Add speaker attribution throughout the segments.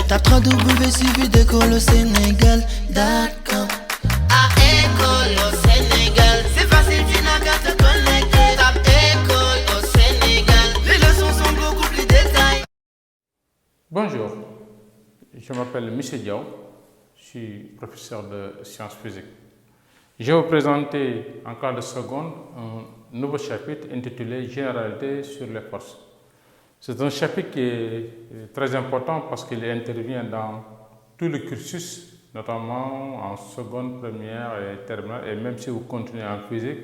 Speaker 1: Tape www.suividécole-au-sénégal.com. À école au Sénégal, c'est facile, tu n'as qu'à te connecter. Tape école au Sénégal, les leçons sont beaucoup plus détaillées.
Speaker 2: Bonjour, je m'appelle Michel Diaw, je suis professeur de sciences physiques. Je vais vous présenter en classe de seconde un nouveau chapitre intitulé Généralité sur les forces. C'est un chapitre qui est très important parce qu'il intervient dans tout le cursus, notamment en seconde, première et terminale, et même si vous continuez en physique,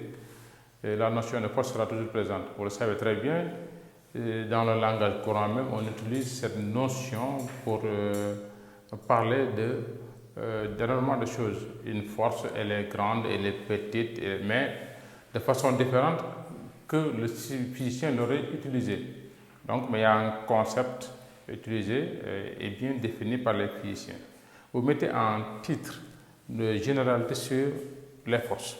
Speaker 2: la notion de force sera toujours présente. Vous le savez très bien, dans le langage courant même, on utilise cette notion pour parler d'énormément de choses. Une force, elle est grande, elle est petite, mais de façon différente que le physicien l'aurait utilisé. Donc, mais il y a un concept utilisé et bien défini par les physiciens. Vous mettez en titre de généralité sur les forces.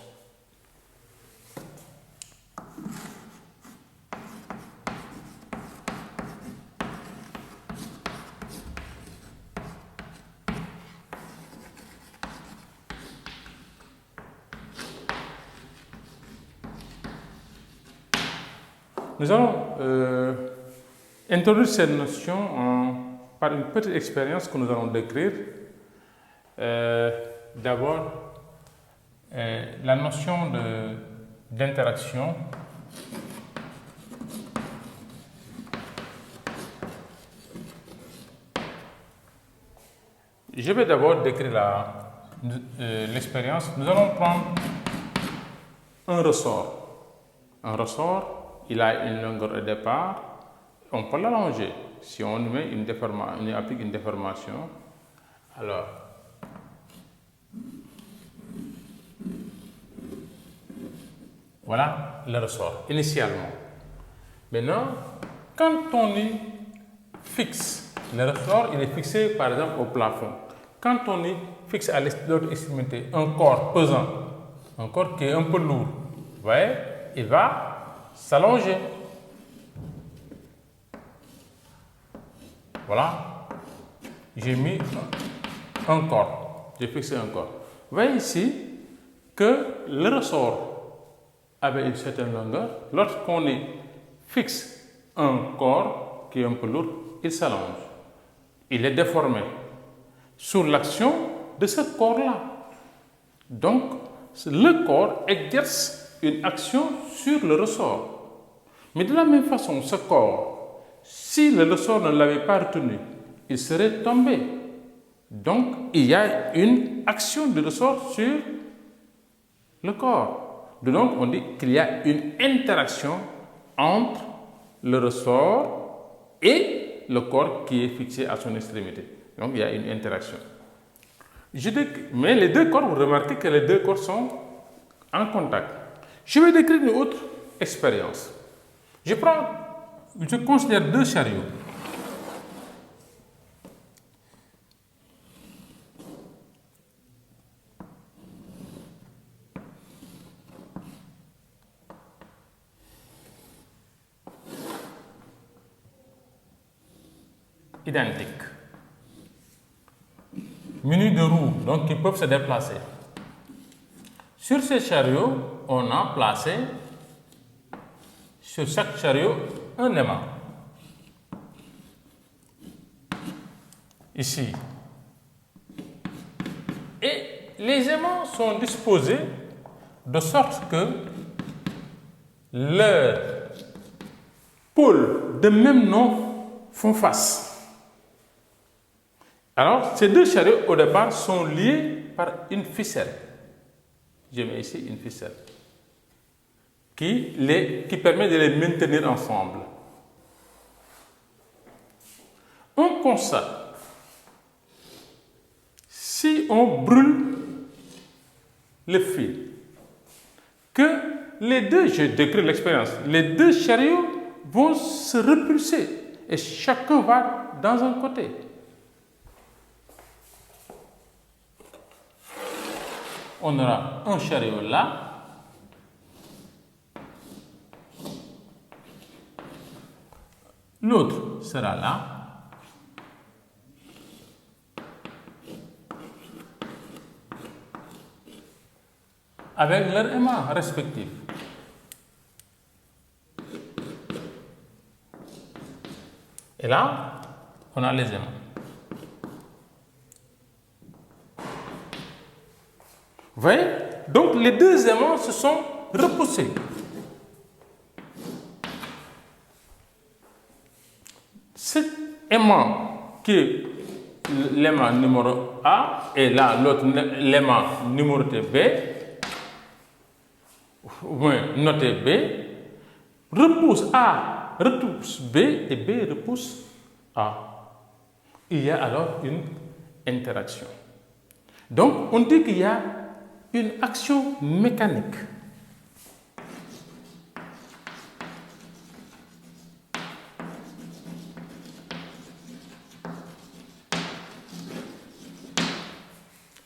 Speaker 2: Nous allons introduire cette notion par une petite expérience que nous allons décrire. D'abord, la notion d'interaction. Je vais d'abord décrire l'expérience. Nous allons prendre un ressort. Un ressort, il a une longueur de départ. On peut l'allonger. Si on met on applique une déformation, alors voilà le ressort initialement. Maintenant, quand on y fixe le ressort, il est fixé par exemple au plafond. Quand on y fixe à l'autre extrémité un corps pesant, un corps qui est un peu lourd, vous voyez, il va s'allonger. Voilà, j'ai mis un corps, j'ai fixé un corps. Vous voyez ici que le ressort avait une certaine longueur. Lorsqu'on y fixe un corps qui est un peu lourd, il s'allonge. Il est déformé sous l'action de ce corps-là. Donc, le corps exerce une action sur le ressort. Mais de la même façon, ce corps, si le ressort ne l'avait pas retenu, il serait tombé. Donc, il y a une action de ressort sur le corps. Donc, on dit qu'il y a une interaction entre le ressort et le corps qui est fixé à son extrémité. Donc, il y a une interaction. Mais les deux corps, vous remarquez que les deux corps sont en contact. Je vais décrire une autre expérience. Je considère deux chariots. Identiques, munis de roues, donc qui peuvent se déplacer. Sur ces chariots, on a placé sur chaque chariot un aimant. Ici. Et les aimants sont disposés de sorte que leurs pôles de même nom font face. Alors, ces deux chariots, au départ, sont liés par une ficelle. Je mets ici une ficelle qui permet de les maintenir ensemble. On constate, si on brûle le fil, que les deux, je décris l'expérience, les deux chariots vont se repulser et chacun va dans un côté. On aura un chariot là, l'autre sera là, avec leurs aimants respectifs. Et là, on a les aimants. Vous voyez? Donc les deux aimants se sont repoussés. Cet aimant qui est l'aimant numéro A et là l'autre l'aimant numéroté B, ou bien noté B, repousse A, repousse B et B repousse A. Il y a alors une interaction. Donc on dit qu'il y a une action mécanique.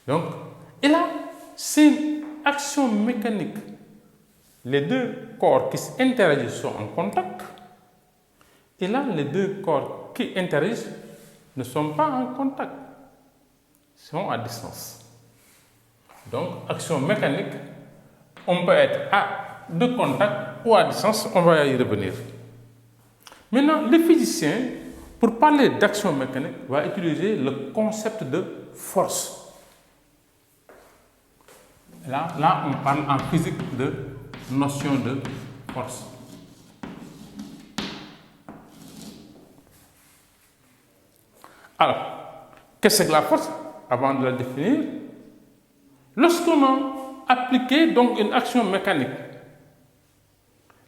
Speaker 2: Donc, et là, c'est une action mécanique. Les deux corps qui interagissent sont en contact. Et là, les deux corps qui interagissent ne sont pas en contact. Ils sont à distance. Donc, action mécanique, on peut être à de contact ou à distance, on va y revenir. Maintenant, le physicien, pour parler d'action mécanique, va utiliser le concept de force. Là, on parle en physique de notion de force. Alors, qu'est-ce que la force? Avant de la définir, lorsqu'on a appliqué donc une action mécanique,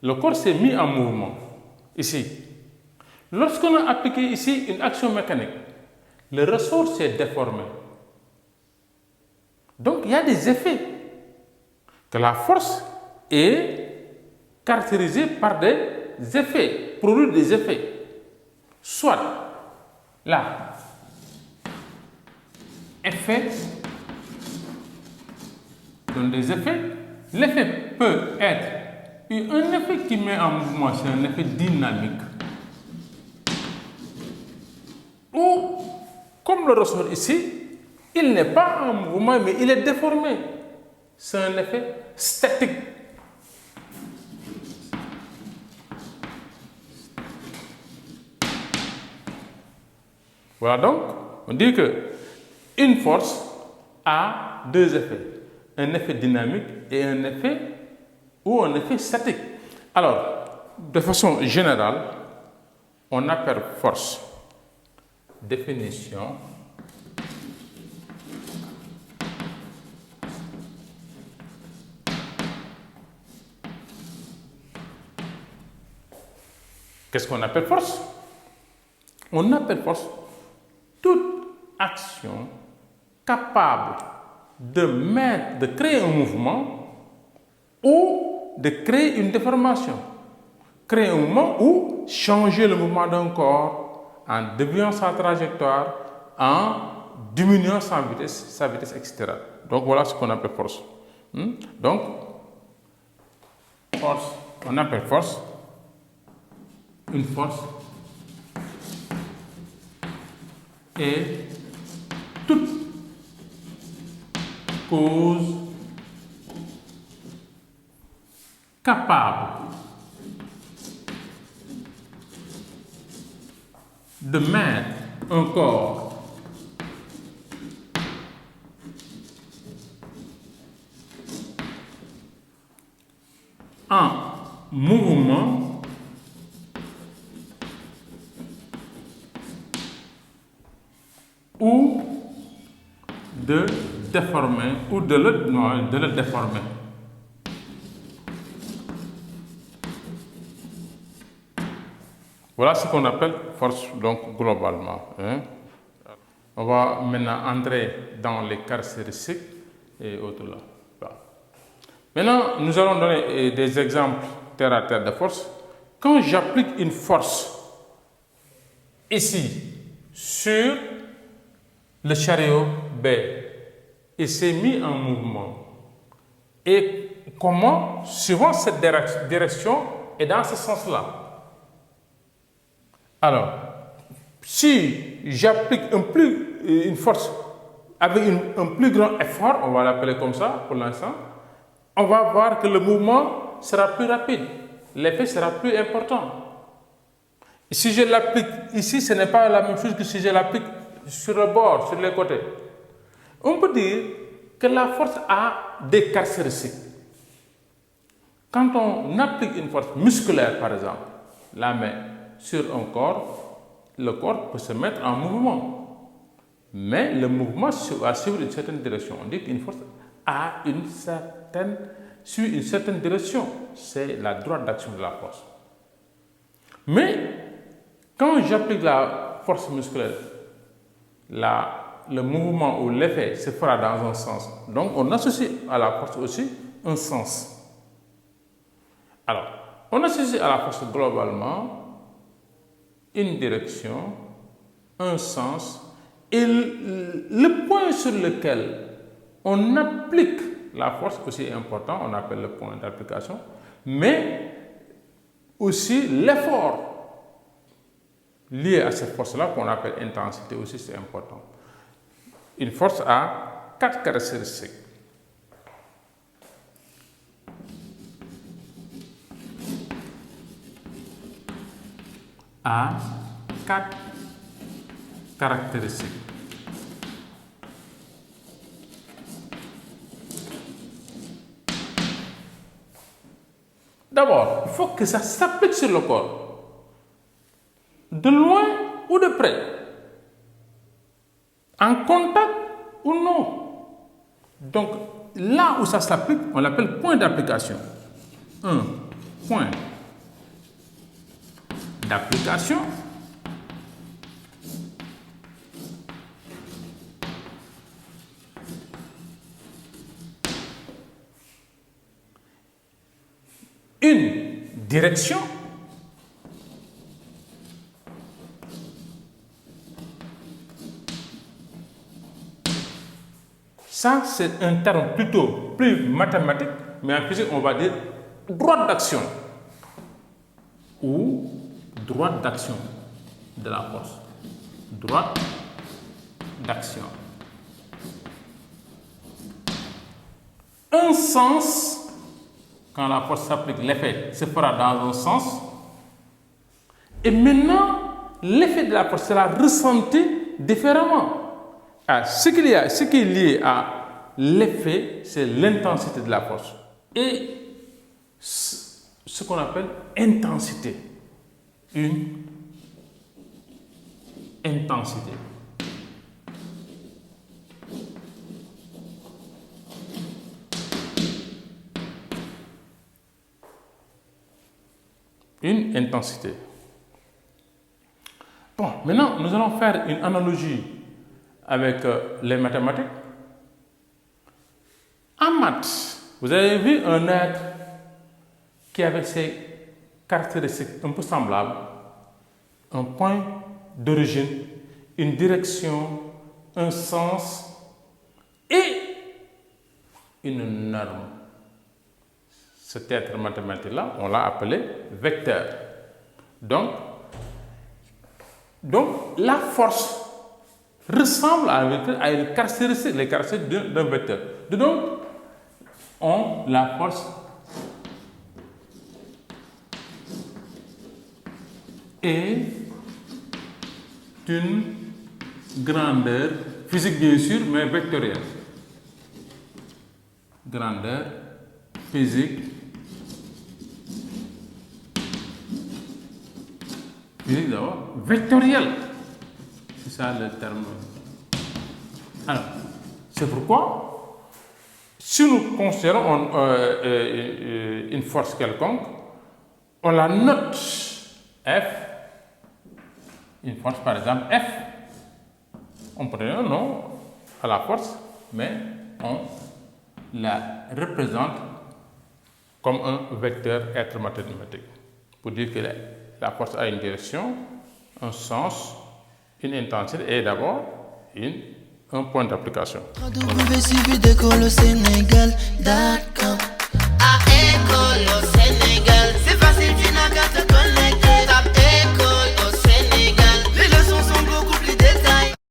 Speaker 2: le corps s'est mis en mouvement, ici. Lorsqu'on a appliqué ici une action mécanique, le ressort s'est déformé. Donc, il y a des effets. Que la force est caractérisée par des effets, produit des effets. Soit, là, effet donne des effets. L'effet peut être un effet qui met en mouvement, c'est un effet dynamique. Ou, comme le ressort ici, il n'est pas en mouvement, mais il est déformé. C'est un effet statique. Voilà donc, on dit que une force a deux effets. Un effet dynamique et un effet statique. Alors, de façon générale, on appelle force définition qu'est-ce qu'on appelle force? On appelle force toute action capable de créer un mouvement ou de créer une déformation. Créer un mouvement ou changer le mouvement d'un corps en déviant sa trajectoire, en diminuant sa vitesse, etc. Donc voilà ce qu'on appelle force. Donc, force, on appelle force une force est toute cause capable de mettre un corps en mouvement ou de déformer ou de le déformer. Voilà ce qu'on appelle force donc globalement. On va maintenant entrer dans les caractéristiques et autres là. Maintenant, nous allons donner des exemples terre à terre de force. Quand j'applique une force ici sur le chariot B, il s'est mis en mouvement. Et comment, suivant cette direction et dans ce sens-là. Alors, si j'applique une force avec un plus grand effort, on va l'appeler comme ça pour l'instant, on va voir que le mouvement sera plus rapide, l'effet sera plus important. Si je l'applique ici, ce n'est pas la même chose que si je l'applique sur le bord, sur les côtés. On peut dire que la force a des caractéristiques. Quand on applique une force musculaire, par exemple, la main sur un corps, le corps peut se mettre en mouvement. Mais le mouvement va suivre une certaine direction. On dit qu'une force suit une certaine direction. C'est la droite d'action de la force. Mais quand j'applique la force musculaire, le mouvement ou l'effet se fera dans un sens. Donc, on associe à la force aussi un sens. Alors, on associe à la force globalement une direction, un sens, et le point sur lequel on applique la force aussi est important, on appelle le point d'application, mais aussi l'effort lié à cette force-là, qu'on appelle intensité aussi, c'est important. Une force a 4 caractéristiques. A 4 caractéristiques. D'abord, il faut que ça s'applique sur le corps, de loin ou de près, en contact ou non. Donc, là où ça s'applique, on l'appelle point d'application. Un point d'application. Une direction. Ça, c'est un terme plutôt plus mathématique, mais en physique, on va dire droite d'action ou droite d'action de la force. Droite d'action. Un sens. Quand la force s'applique, l'effet se fera dans un sens. Et maintenant, l'effet de la force sera ressenti différemment. Ce qui est lié à l'effet, c'est l'intensité de la force. Et ce qu'on appelle intensité. Une intensité. Une intensité. Bon, maintenant, nous allons faire une analogie avec les mathématiques. En maths, vous avez vu un être qui avait ses caractéristiques un peu semblables, un point d'origine, une direction, un sens et une norme. Cet être mathématique-là, on l'a appelé vecteur. Donc, la force ressemble à une caractéristique, les caractéristiques d'un vecteur. Donc, la force est une grandeur physique bien sûr, mais vectorielle. Grandeur physique d'abord, vectorielle. C'est ça le terme. Alors, c'est pourquoi, si nous considérons une force quelconque, on la note F, une force par exemple F, on peut donner un nom à la force, mais on la représente comme un vecteur être mathématique, pour dire que la force a une direction, un sens, une intensité et d'abord un point d'application.
Speaker 1: www.suividecolosénégal.com